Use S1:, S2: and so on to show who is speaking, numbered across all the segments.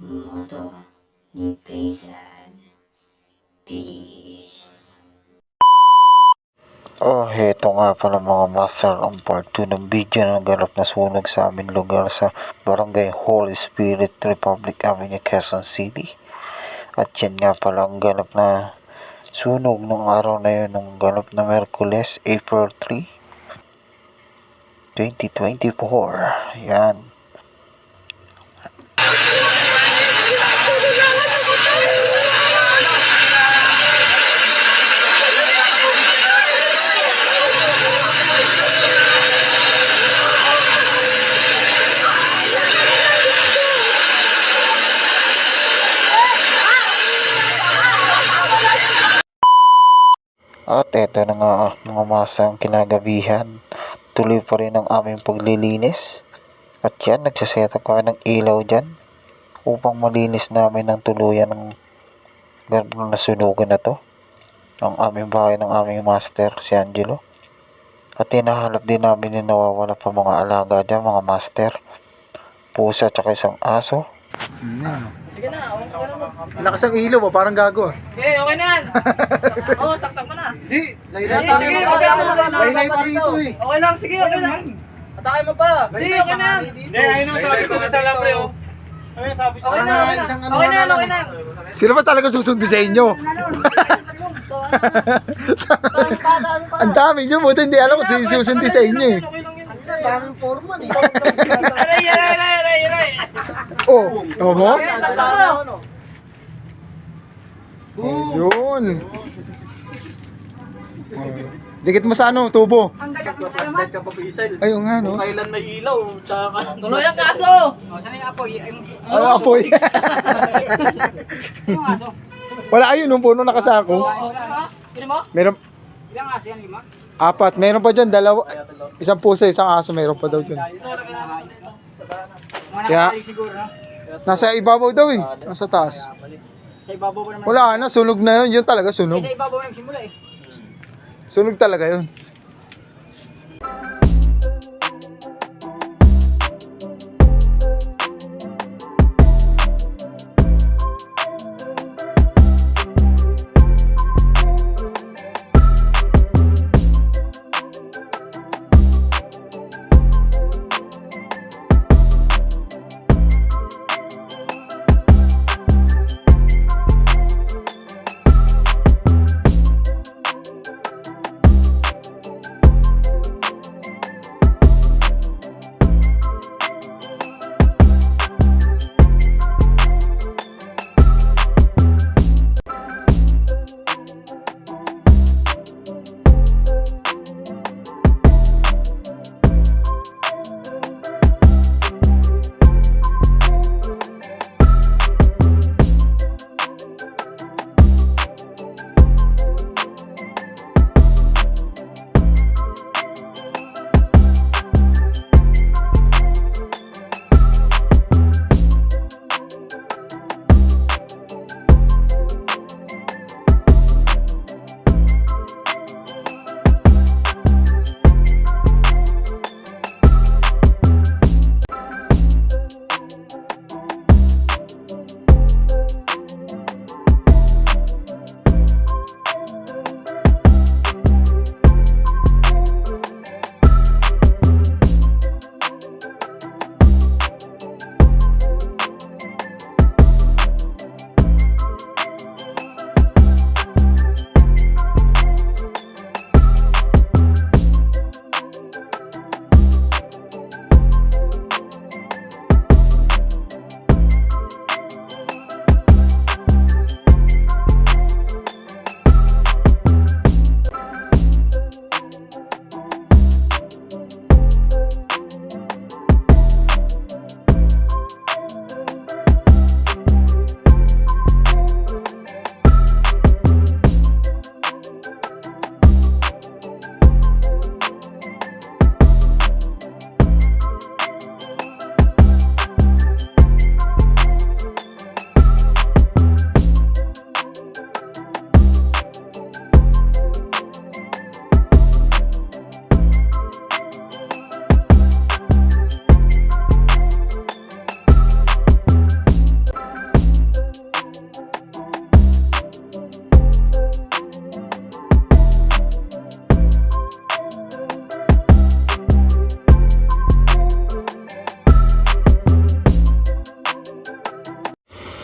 S1: moto ni Paysan. Peace.
S2: Heto nga pala mga master ang part 2 ng video na naganap na sunog sa aming lugar sa Barangay Holy Spirit, Republic Avenue, Quezon City. At yan nga pala ang ganap na sunog nung araw na yun, nung ganap na Merkules, April 3, 2024. Yan. At eto na nga mga masa ang kinagabihan. Tuloy pa rin ang aming paglilinis. At yan, nagsaset up kami ng ilaw dyan upang malinis namin ng tuluyan ng ganun na sunugan na to. Ang aming bahay ng aming master, si Angelo. At hinahanap din namin yung nawawala pa mga alaga dyan, mga master. Pusa at isang aso.
S3: Sige na, okay na mo.
S4: Lakas ang ilaw ba? Parang gago ah.
S3: Okay, okay na yan. Oo, saksak mo na.
S4: Di,
S3: Sige, sige,
S4: laylay pa rito eh.
S3: Okay lang, sige, okay lang. Atake mo pa. Sige, okay na yan.
S4: Hindi,
S5: ayun ang sabi ko sa lambre, oh. Ayun, sabi ko.
S3: Okay na, okay na.
S4: isang ano
S3: Okay na,
S4: na lang.
S3: okay na.
S4: Sino ba talaga susundi sa inyo? Ang dami nyo, buti hindi alam kung sino susundi sa inyo eh.
S3: Okay lang yun.
S4: Ang daming foreman eh.
S5: Aray.
S4: Oh, ano mo?
S3: Okay, saksak mo.
S4: Yun. Dikit mo sa ano, tubo. Ayun nga no.
S5: Kailan may ilaw, tsaka
S3: Tuloy ang kaso.
S5: saan yung apoy?
S4: Ano apoy? Wala ayun, nung puno nakasako.
S3: Pili mo?
S4: Meron,
S5: Ilang aso yan, 5?
S4: apat. Meron pa dyan, dalawa. Isang pusa, isang aso, meron pa daw dyan. Kaya,
S5: Siguro, no?
S4: nasa ibabaw daw eh. Nasa taas.
S5: Sa ibabaw pa naman.
S4: Wala na, sunog na yun. Yun talaga sunog.
S5: Sa ibabaw nagsimula eh.
S4: Sunog talaga yun.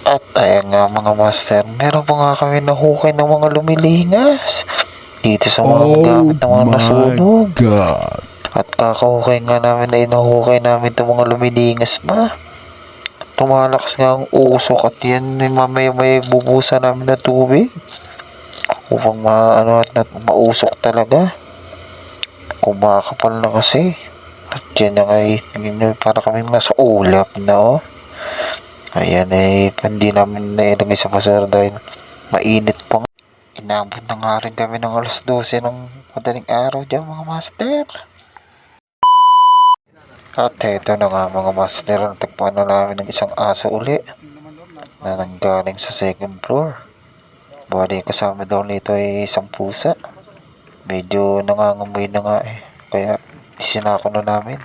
S2: At ayan nga mga master, meron pa nga kami nahukay ng mga lumilingas dito sa mga gamit ng mga nasunog.
S4: God.
S2: At kakahukay nga namin ay nahukay namin itong mga lumilingas ba. Tumalakas nga ang usok at yan mamaya may bubusa namin na tubig upang mausok talaga. Kumakapal na kasi. At yan na ay para kami nasa ulap na oh. Ayan hindi namin nailagay sa basura dahil mainit pa nga. Inabot na nga rin kami ng alas 12 ng madaling araw dyan mga master. At eto na nga mga master, natagpuan na namin ng isang aso uli na nanggaling sa second floor. Bali kasama daw nito ay isang pusa. Medyo nangangamoy na nga kaya isinako na namin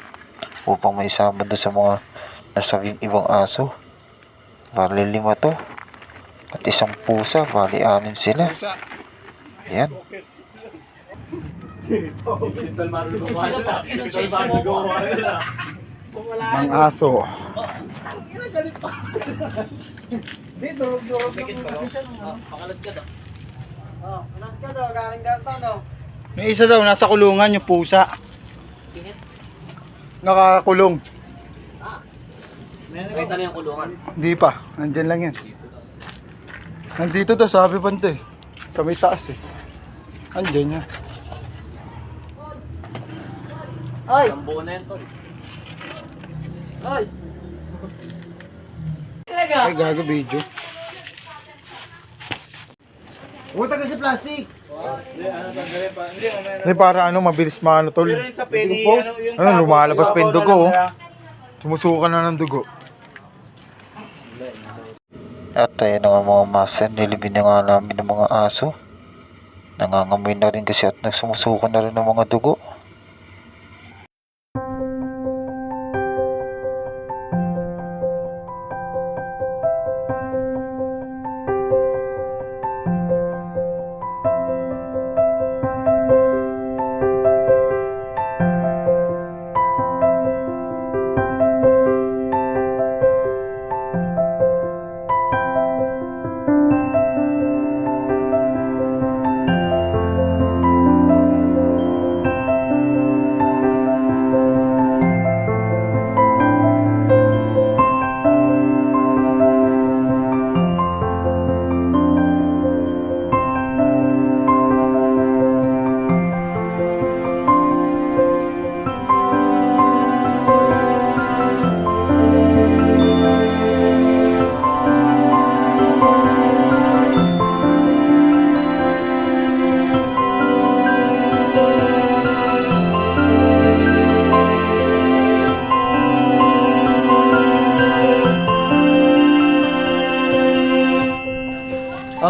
S2: upang maisama doon sa mga nasabing ibang aso. Bali 5 to at isang pusa, bali 6 sila. Ayan.
S4: Ang aso. May isa daw, nasa kulungan yung pusa. Nakakulong.
S3: Nakita na yung kulungan.
S4: Hindi pa, nandyan lang yan. Nandito to, sabi pante. Sa may taas Andyan yan.
S3: Ang buo na yan, tol.
S4: Ay, gago video.
S3: Buta ka sa plastic.
S4: Hindi, para mabilis maano tol.
S3: Sa penny,
S4: Lumalabas pa yung dugo. Sumusuka na ng dugo.
S2: At ayun nga mga master, nilibin na nga namin ng mga aso. Nangangamoy na rin kasi at nagsumusuka na rin ng mga dugo.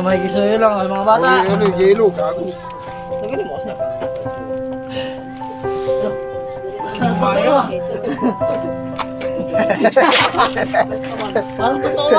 S5: May kisuyo lang, mga bata.
S4: Yelo, gago.
S5: Sabihin mo kasi. Parang totoo